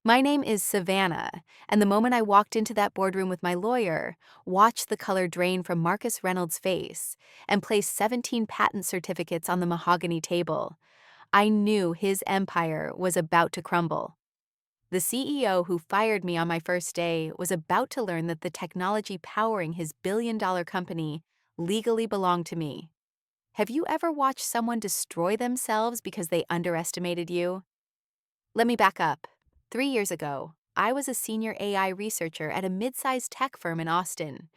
My name is Savannah, and the moment I walked into that boardroom with my lawyer, watched the color drain from Marcus Reynolds' face, and placed 17 patent certificates on the mahogany table, I knew his empire was about to crumble. The CEO who fired me on my first day was about to learn that the technology powering his billion-dollar company legally belonged to me. Have you ever watched someone destroy themselves because they underestimated you? Let me back up. 3 years ago, I was a senior AI researcher at a mid-sized tech firm in Austin.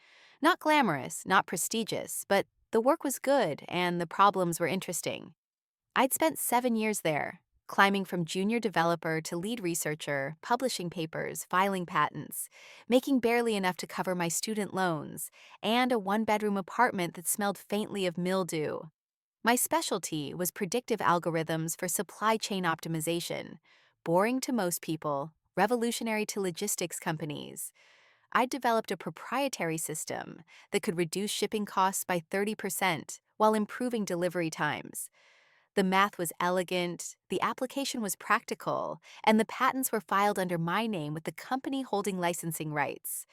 Not glamorous, not prestigious, but the work was good and the problems were interesting. I'd spent 7 years there, climbing from junior developer to lead researcher, publishing papers, filing patents, making barely enough to cover my student loans, and a one-bedroom apartment that smelled faintly of mildew. My specialty was predictive algorithms for supply chain optimization, boring to most people, revolutionary to logistics companies. I developed a proprietary system that could reduce shipping costs by 30% while improving delivery times. The math was elegant, the application was practical, and the patents were filed under my name with the company holding licensing rights.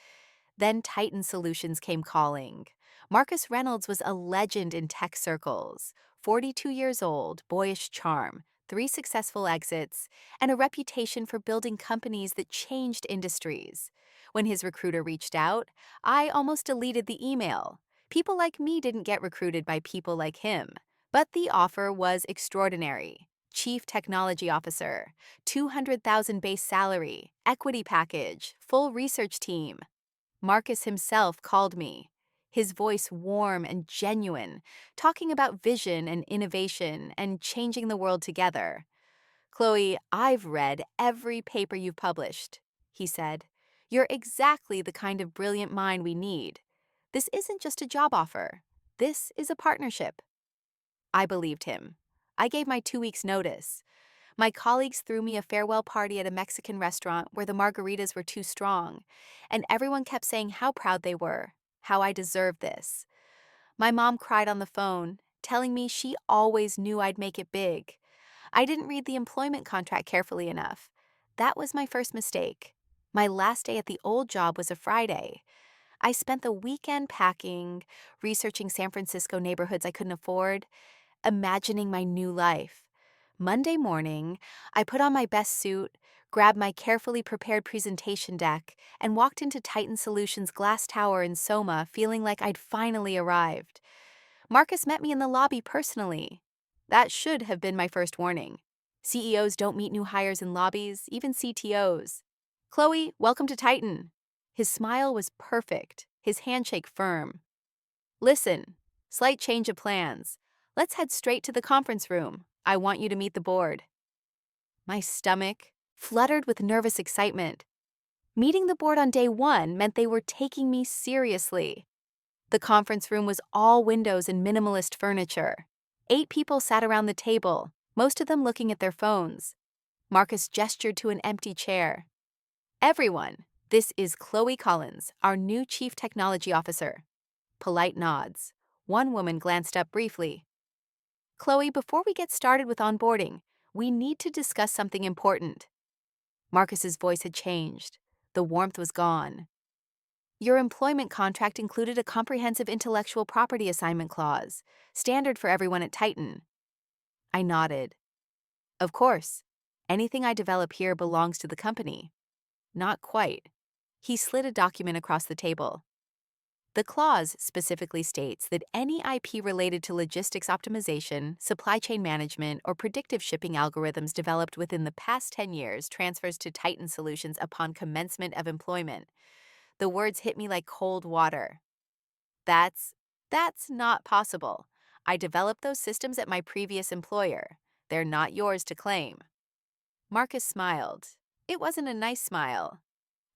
Then Titan Solutions came calling. Marcus Reynolds was a legend in tech circles, 42 years old, boyish charm, 3 successful exits, and a reputation for building companies that changed industries. When his recruiter reached out, I almost deleted the email. People like me didn't get recruited by people like him. But the offer was extraordinary. Chief Technology Officer, 200,000 base salary, equity package, full research team. Marcus himself called me, his voice warm and genuine, talking about vision and innovation and changing the world together. Chloe, I've read every paper you've published, he said. You're exactly the kind of brilliant mind we need. This isn't just a job offer. This is a partnership. I believed him. I gave my 2 weeks' notice. My colleagues threw me a farewell party at a Mexican restaurant where the margaritas were too strong, and everyone kept saying how proud they were, how I deserved this. My mom cried on the phone, telling me she always knew I'd make it big. I didn't read the employment contract carefully enough. That was my first mistake. My last day at the old job was a Friday. I spent the weekend packing, researching San Francisco neighborhoods I couldn't afford, imagining my new life. Monday morning, I put on my best suit, grabbed my carefully prepared presentation deck, and walked into Titan Solutions' glass tower in Soma feeling like I'd finally arrived. Marcus met me in the lobby personally. That should have been my first warning. CEOs don't meet new hires in lobbies, even CTOs. Chloe, welcome to Titan. His smile was perfect, his handshake firm. Listen, slight change of plans. Let's head straight to the conference room. I want you to meet the board. My stomach fluttered with nervous excitement. Meeting the board on day one meant they were taking me seriously. The conference room was all windows and minimalist furniture. 8 people sat around the table, most of them looking at their phones. Marcus gestured to an empty chair. Everyone, this is Chloe Collins, our new Chief Technology Officer. Polite nods. One woman glanced up briefly. Chloe, before we get started with onboarding, we need to discuss something important. Marcus's voice had changed. The warmth was gone. Your employment contract included a comprehensive intellectual property assignment clause, standard for everyone at Titan. I nodded. Of course. Anything I develop here belongs to the company. Not quite. He slid a document across the table. The clause specifically states that any IP related to logistics optimization, supply chain management, or predictive shipping algorithms developed within the past 10 years transfers to Titan Solutions upon commencement of employment. The words hit me like cold water. That's not possible. I developed those systems at my previous employer. They're not yours to claim. Marcus smiled. It wasn't a nice smile.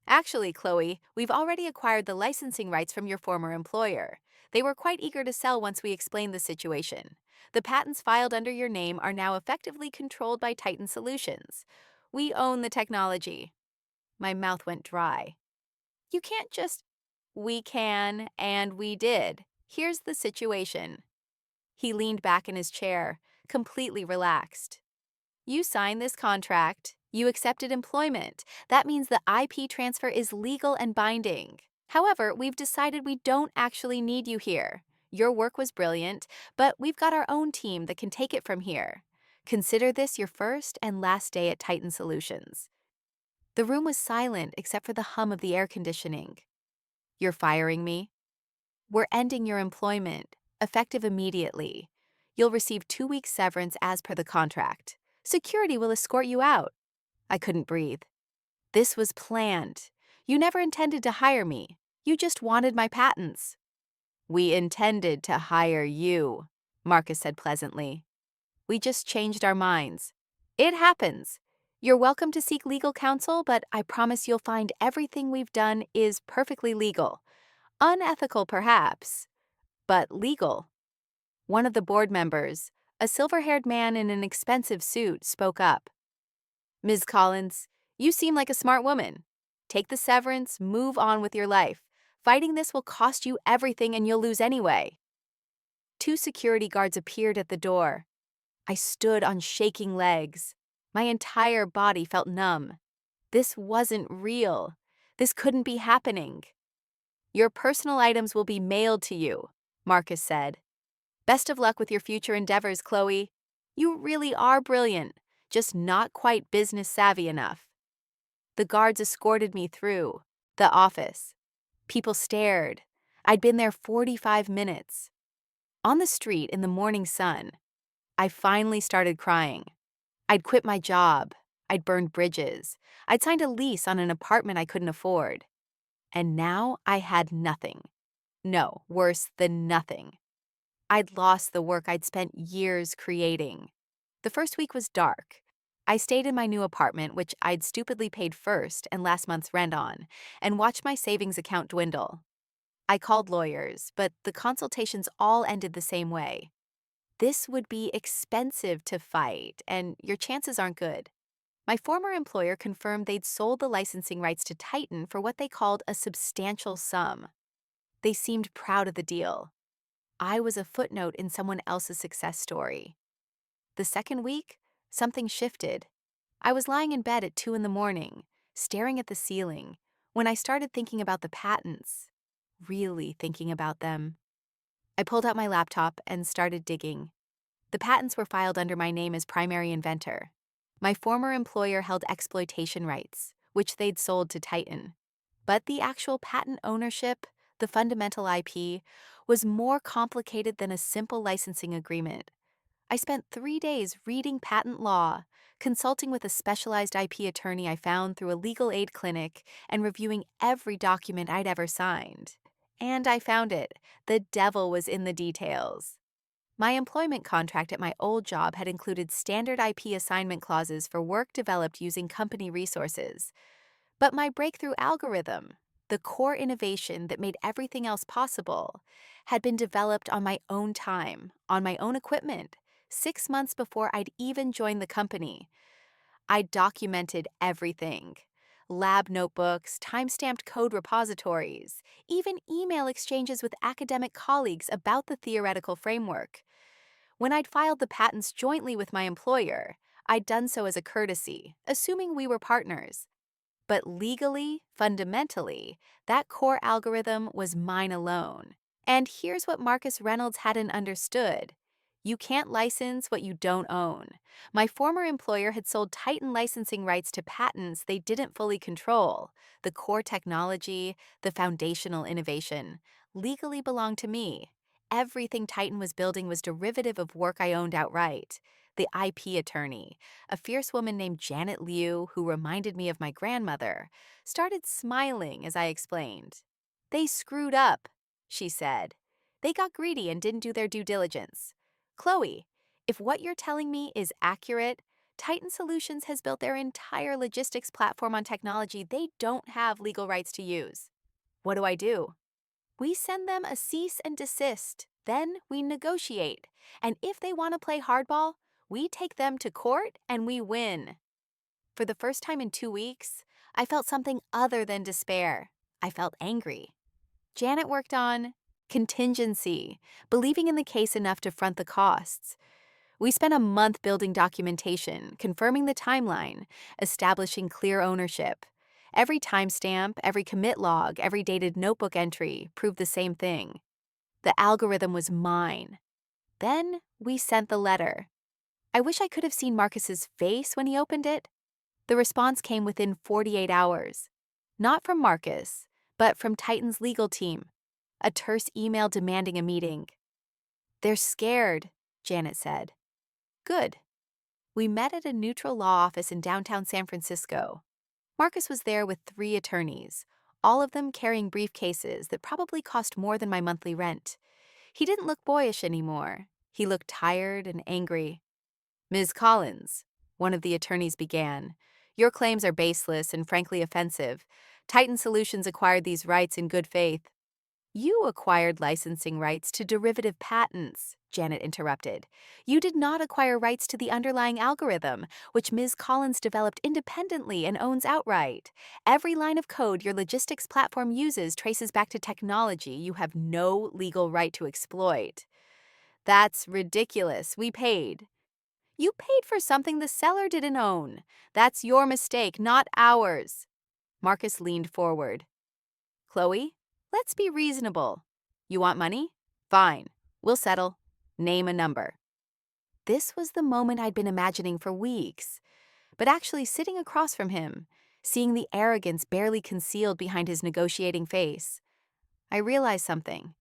Actually, Chloe, we've already acquired the licensing rights from your former employer. They were quite eager to sell once we explained the situation. The patents filed under your name are now effectively controlled by Titan Solutions. We own the technology. My mouth went dry. You can't just... We can, and we did. Here's the situation. He leaned back in his chair, completely relaxed. You signed this contract. You accepted employment. That means the IP transfer is legal and binding. However, we've decided we don't actually need you here. Your work was brilliant, but we've got our own team that can take it from here. Consider this your first and last day at Titan Solutions. The room was silent except for the hum of the air conditioning. You're firing me? We're ending your employment, effective immediately. You'll receive 2 weeks severance as per the contract. Security will escort you out. I couldn't breathe. This was planned. You never intended to hire me. You just wanted my patents. We intended to hire you, Marcus said pleasantly. We just changed our minds. It happens. You're welcome to seek legal counsel, but I promise you'll find everything we've done is perfectly legal. Unethical, perhaps, but legal. One of the board members, a silver-haired man in an expensive suit, spoke up. Ms. Collins, you seem like a smart woman. Take the severance, move on with your life. Fighting this will cost you everything and you'll lose anyway. 2 security guards appeared at the door. I stood on shaking legs. My entire body felt numb. This wasn't real. This couldn't be happening. Your personal items will be mailed to you, Marcus said. Best of luck with your future endeavors, Chloe. You really are brilliant, just not quite business savvy enough. The guards escorted me through the office. People stared. I'd been there 45 minutes. On the street in the morning sun, I finally started crying. I'd quit my job. I'd burned bridges. I'd signed a lease on an apartment I couldn't afford. And now I had nothing. No, worse than nothing. I'd lost the work I'd spent years creating. The first week was dark. I stayed in my new apartment, which I'd stupidly paid first and last month's rent on, and watched my savings account dwindle. I called lawyers, but the consultations all ended the same way. This would be expensive to fight, and your chances aren't good. My former employer confirmed they'd sold the licensing rights to Titan for what they called a substantial sum. They seemed proud of the deal. I was a footnote in someone else's success story. The second week, something shifted. I was lying in bed at 2 in the morning, staring at the ceiling, when I started thinking about the patents. Really thinking about them. I pulled out my laptop and started digging. The patents were filed under my name as primary inventor. My former employer held exploitation rights, which they'd sold to Titan. But the actual patent ownership, the fundamental IP, was more complicated than a simple licensing agreement. I spent 3 days reading patent law, consulting with a specialized IP attorney I found through a legal aid clinic, and reviewing every document I'd ever signed. And I found it. The devil was in the details. My employment contract at my old job had included standard IP assignment clauses for work developed using company resources. But my breakthrough algorithm, the core innovation that made everything else possible, had been developed on my own time, on my own equipment, 6 months before I'd even joined the company. I'd documented everything. Lab notebooks, time-stamped code repositories, even email exchanges with academic colleagues about the theoretical framework. When I'd filed the patents jointly with my employer, I'd done so as a courtesy, assuming we were partners. But legally, fundamentally, that core algorithm was mine alone. And here's what Marcus Reynolds hadn't understood. You can't license what you don't own. My former employer had sold Titan licensing rights to patents they didn't fully control. The core technology, the foundational innovation, legally belonged to me. Everything Titan was building was derivative of work I owned outright. The IP attorney, a fierce woman named Janet Liu, who reminded me of my grandmother, started smiling as I explained. They screwed up, she said. They got greedy and didn't do their due diligence. Chloe, if what you're telling me is accurate, Titan Solutions has built their entire logistics platform on technology they don't have legal rights to use. What do? We send them a cease and desist. Then we negotiate. And if they want to play hardball, we take them to court and we win. For the first time in 2 weeks, I felt something other than despair. I felt angry. Janet worked on contingency, believing in the case enough to front the costs. We spent a month building documentation, confirming the timeline, establishing clear ownership. Every timestamp, every commit log, every dated notebook entry proved the same thing. The algorithm was mine. Then we sent the letter. I wish I could have seen Marcus's face when he opened it. The response came within 48 hours. Not from Marcus, but from Titan's legal team. A terse email demanding a meeting. "They're scared," Janet said. "Good." We met at a neutral law office in downtown San Francisco. Marcus was there with 3 attorneys, all of them carrying briefcases that probably cost more than my monthly rent. He didn't look boyish anymore. He looked tired and angry. "Ms. Collins," one of the attorneys began, "your claims are baseless and frankly offensive. Titan Solutions acquired these rights in good faith." "You acquired licensing rights to derivative patents," Janet interrupted. "You did not acquire rights to the underlying algorithm, which Ms. Collins developed independently and owns outright. Every line of code your logistics platform uses traces back to technology you have no legal right to exploit." "That's ridiculous. We paid." "You paid for something the seller didn't own. That's your mistake, not ours." Marcus leaned forward. "Chloe, let's be reasonable. You want money? Fine. We'll settle. Name a number." This was the moment I'd been imagining for weeks. But actually sitting across from him, seeing the arrogance barely concealed behind his negotiating face, I realized something.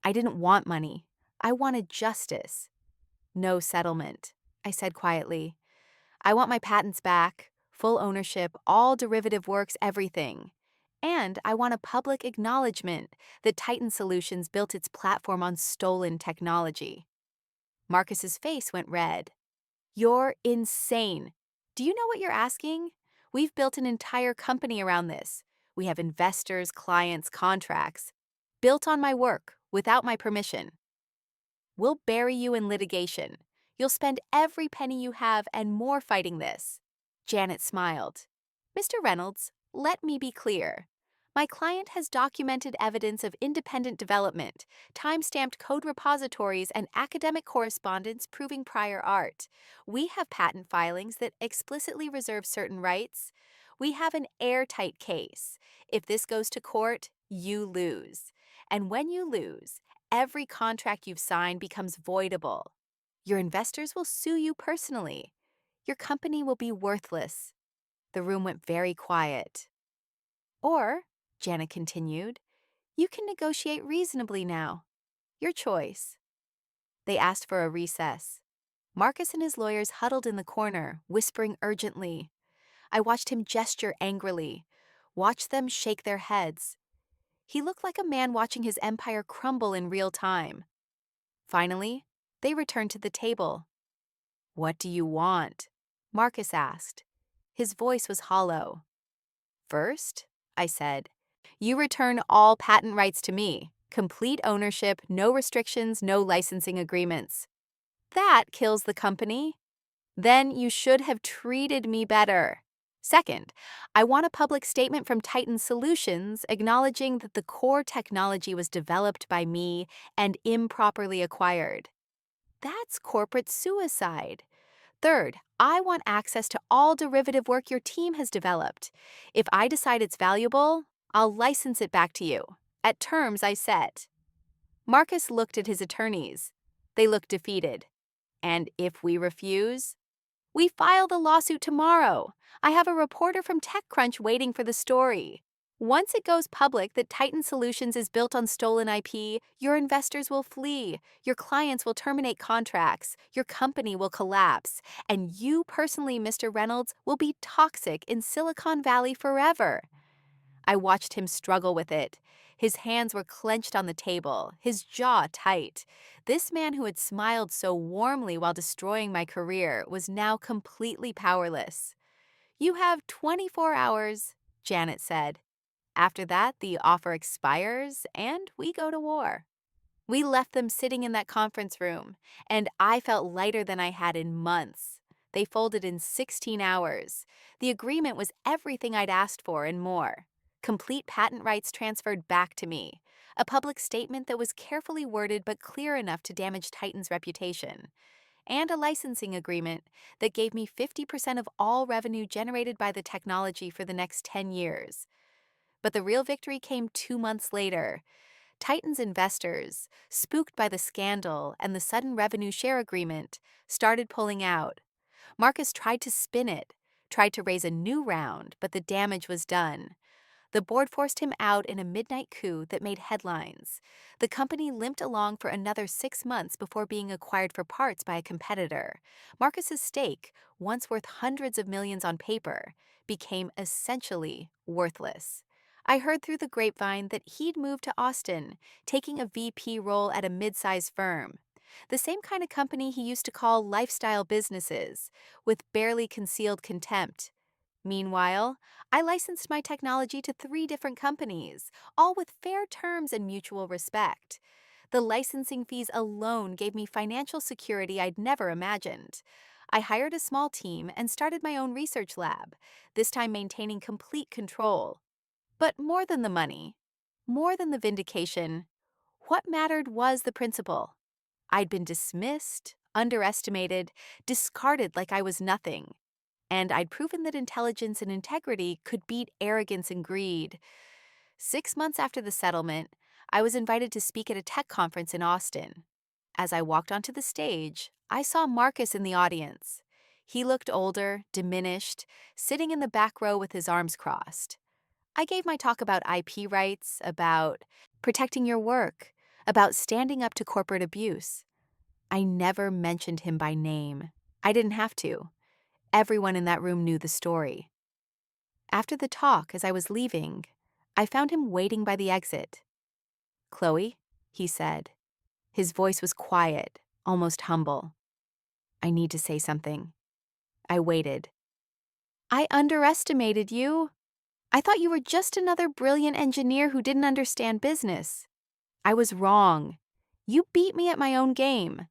I didn't want money. I wanted justice. "No settlement," I said quietly. "I want my patents back, full ownership, all derivative works, everything. And I want a public acknowledgement that Titan Solutions built its platform on stolen technology." Marcus's face went red. "You're insane. Do you know what you're asking? We've built an entire company around this. We have investors, clients, contracts. Built on my work, without my permission. We'll bury you in litigation. You'll spend every penny you have and more fighting this." Janet smiled. "Mr. Reynolds, let me be clear. My client has documented evidence of independent development, time-stamped code repositories, and academic correspondence proving prior art. We have patent filings that explicitly reserve certain rights. We have an airtight case. If this goes to court, you lose. And when you lose, every contract you've signed becomes voidable. Your investors will sue you personally. Your company will be worthless." The room went very quiet. "Or," Janet continued, "you can negotiate reasonably now. Your choice." They asked for a recess. Marcus and his lawyers huddled in the corner, whispering urgently. I watched him gesture angrily, watched them shake their heads. He looked like a man watching his empire crumble in real time. Finally, they returned to the table. "What do you want?" Marcus asked. His voice was hollow. "First," I said, "you return all patent rights to me. Complete ownership, no restrictions, no licensing agreements." "That kills the company." "Then you should have treated me better." "Second, I want a public statement from Titan Solutions acknowledging that the core technology was developed by me and improperly acquired." "That's corporate suicide." "Third, I want access to all derivative work your team has developed. If I decide it's valuable, I'll license it back to you, at terms I set." Marcus looked at his attorneys. They looked defeated. "And if we refuse?" "We file the lawsuit tomorrow. I have a reporter from TechCrunch waiting for the story. Once it goes public that Titan Solutions is built on stolen IP, your investors will flee, your clients will terminate contracts, your company will collapse, and you personally, Mr. Reynolds, will be toxic in Silicon Valley forever." I watched him struggle with it. His hands were clenched on the table, his jaw tight. This man who had smiled so warmly while destroying my career was now completely powerless. "You have 24 hours, Janet said. "After that, the offer expires and we go to war." We left them sitting in that conference room, and I felt lighter than I had in months. They folded in 16 hours. The agreement was everything I'd asked for and more. Complete patent rights transferred back to me. A public statement that was carefully worded but clear enough to damage Titan's reputation. and a licensing agreement that gave me 50% of all revenue generated by the technology for the next 10 years. But the real victory came 2 months later. Titan's investors, spooked by the scandal and the sudden revenue share agreement, started pulling out. Marcus tried to spin it, tried to raise a new round, but the damage was done. The board forced him out in a midnight coup that made headlines. The company limped along for another 6 months before being acquired for parts by a competitor. Marcus's stake, once worth hundreds of millions on paper, became essentially worthless. I heard through the grapevine that he'd moved to Austin, taking a VP role at a mid-sized firm. The same kind of company he used to call lifestyle businesses, with barely concealed contempt. Meanwhile, I licensed my technology to 3 different companies, all with fair terms and mutual respect. The licensing fees alone gave me financial security I'd never imagined. I hired a small team and started my own research lab, this time maintaining complete control. But more than the money, more than the vindication, what mattered was the principle. I'd been dismissed, underestimated, discarded like I was nothing. And I'd proven that intelligence and integrity could beat arrogance and greed. 6 months after the settlement, I was invited to speak at a tech conference in Austin. As I walked onto the stage, I saw Marcus in the audience. He looked older, diminished, sitting in the back row with his arms crossed. I gave my talk about IP rights, about protecting your work, about standing up to corporate abuse. I never mentioned him by name. I didn't have to. Everyone in that room knew the story. After the talk, as I was leaving, I found him waiting by the exit. "Chloe," he said. His voice was quiet, almost humble. "I need to say something." I waited. "I underestimated you. I thought you were just another brilliant engineer who didn't understand business. I was wrong. You beat me at my own game."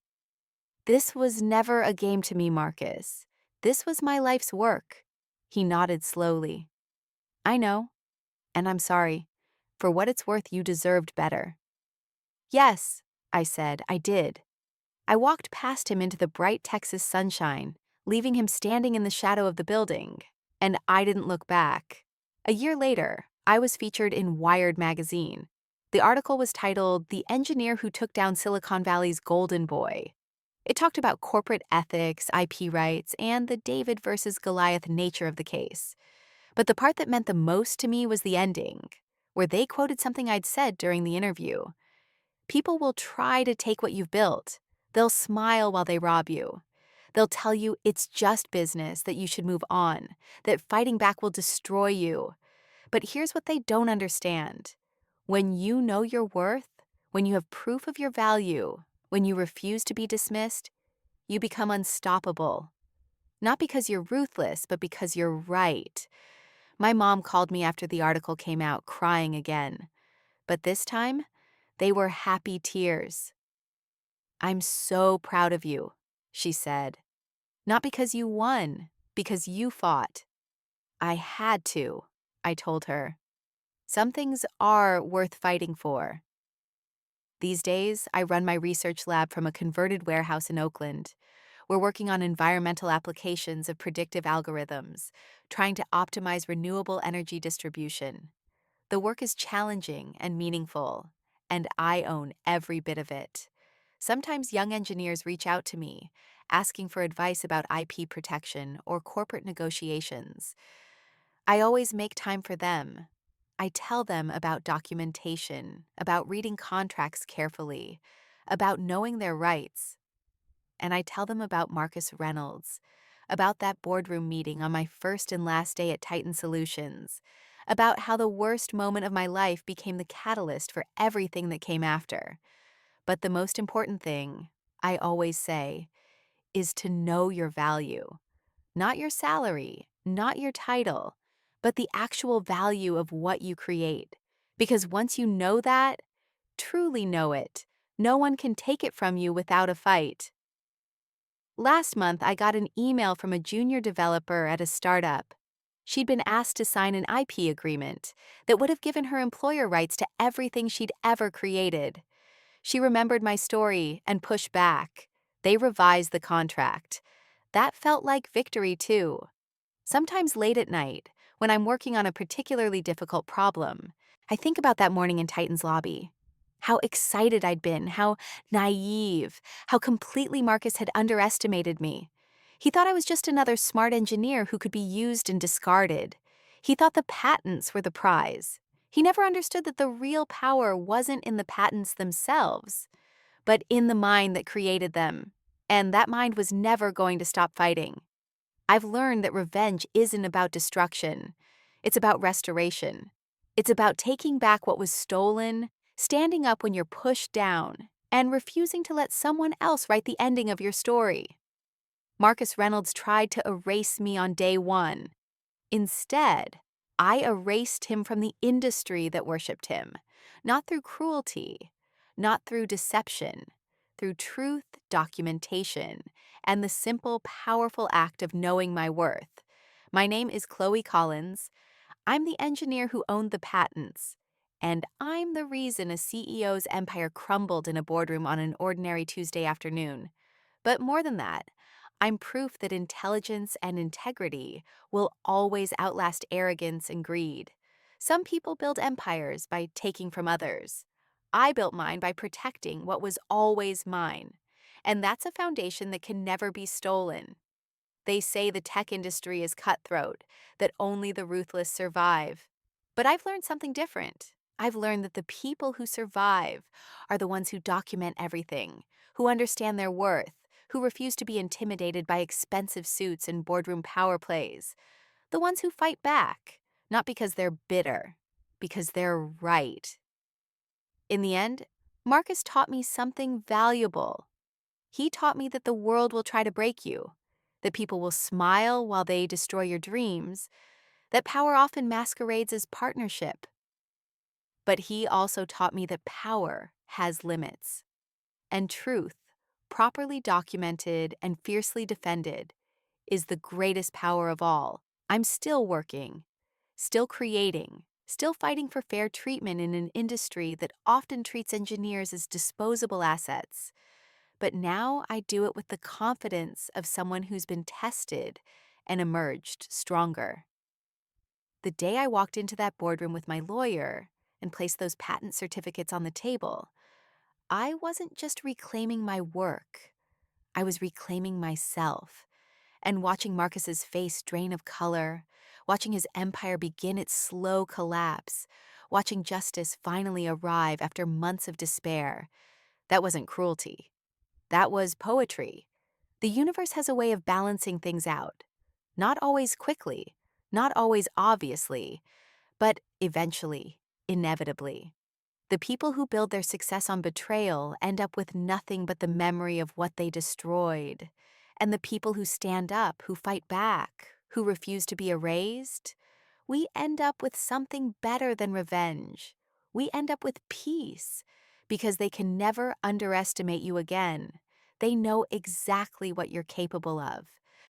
"This was never a game to me, Marcus. This was my life's work." He nodded slowly. "I know, and I'm sorry. For what it's worth, you deserved better." "Yes," I said, "I did." I walked past him into the bright Texas sunshine, leaving him standing in the shadow of the building, and I didn't look back. A year later, I was featured in Wired magazine. The article was titled "The Engineer Who Took Down Silicon Valley's Golden Boy." It talked about corporate ethics, IP rights, and the David versus Goliath nature of the case. But the part that meant the most to me was the ending, where they quoted something I'd said during the interview. "People will try to take what you've built. They'll smile while they rob you. They'll tell you it's just business, that you should move on, that fighting back will destroy you. But here's what they don't understand. When you know your worth, when you have proof of your value, when you refuse to be dismissed, you become unstoppable. Not because you're ruthless, but because you're right." My mom called me after the article came out, crying again. But this time, they were happy tears. "I'm so proud of you," she said. "Not because you won, because you fought." "I had to," I told her. "Some things are worth fighting for." These days, I run my research lab from a converted warehouse in Oakland. We're working on environmental applications of predictive algorithms, trying to optimize renewable energy distribution. The work is challenging and meaningful, and I own every bit of it. Sometimes young engineers reach out to me, asking for advice about IP protection or corporate negotiations. I always make time for them. I tell them about documentation, about reading contracts carefully, about knowing their rights. And I tell them about Marcus Reynolds, about that boardroom meeting on my first and last day at Titan Solutions, about how the worst moment of my life became the catalyst for everything that came after. But the most important thing, I always say, is to know your value. Not your salary, not your title, but the actual value of what you create. Because once you know that, truly know it, no one can take it from you without a fight. Last month, I got an email from a junior developer at a startup. She'd been asked to sign an IP agreement that would have given her employer rights to everything she'd ever created. She remembered my story and pushed back. They revised the contract. That felt like victory, too. Sometimes late at night, when I'm working on a particularly difficult problem, I think about that morning in Titan's lobby. How excited I'd been, how naive, how completely Marcus had underestimated me. He thought I was just another smart engineer who could be used and discarded. He thought the patents were the prize. He never understood that the real power wasn't in the patents themselves, but in the mind that created them. And that mind was never going to stop fighting. I've learned that revenge isn't about destruction. It's about restoration. It's about taking back what was stolen, standing up when you're pushed down, and refusing to let someone else write the ending of your story. Marcus Reynolds tried to erase me on day one. Instead, I erased him from the industry that worshipped him, not through cruelty, not through deception, through truth, documentation, and the simple, powerful act of knowing my worth. My name is Chloe Collins. I'm the engineer who owned the patents, and I'm the reason a CEO's empire crumbled in a boardroom on an ordinary Tuesday afternoon. But more than that, I'm proof that intelligence and integrity will always outlast arrogance and greed. Some people build empires by taking from others. I built mine by protecting what was always mine. And that's a foundation that can never be stolen. They say the tech industry is cutthroat, that only the ruthless survive. But I've learned something different. I've learned that the people who survive are the ones who document everything, who understand their worth, who refuse to be intimidated by expensive suits and boardroom power plays, the ones who fight back, not because they're bitter, because they're right. In the end, Marcus taught me something valuable. He taught me that the world will try to break you, that people will smile while they destroy your dreams, that power often masquerades as partnership. But he also taught me that power has limits, and truth, properly documented and fiercely defended, is the greatest power of all. I'm still working, still creating, still fighting for fair treatment in an industry that often treats engineers as disposable assets. But now I do it with the confidence of someone who's been tested and emerged stronger. The day I walked into that boardroom with my lawyer and placed those patent certificates on the table, I wasn't just reclaiming my work. I was reclaiming myself. And watching Marcus's face drain of color, watching his empire begin its slow collapse, watching justice finally arrive after months of despair, that wasn't cruelty. That was poetry. The universe has a way of balancing things out. Not always quickly, not always obviously, but eventually, inevitably. The people who build their success on betrayal end up with nothing but the memory of what they destroyed. And the people who stand up, who fight back, who refuse to be erased, we end up with something better than revenge. We end up with peace, because they can never underestimate you again. They know exactly what you're capable of,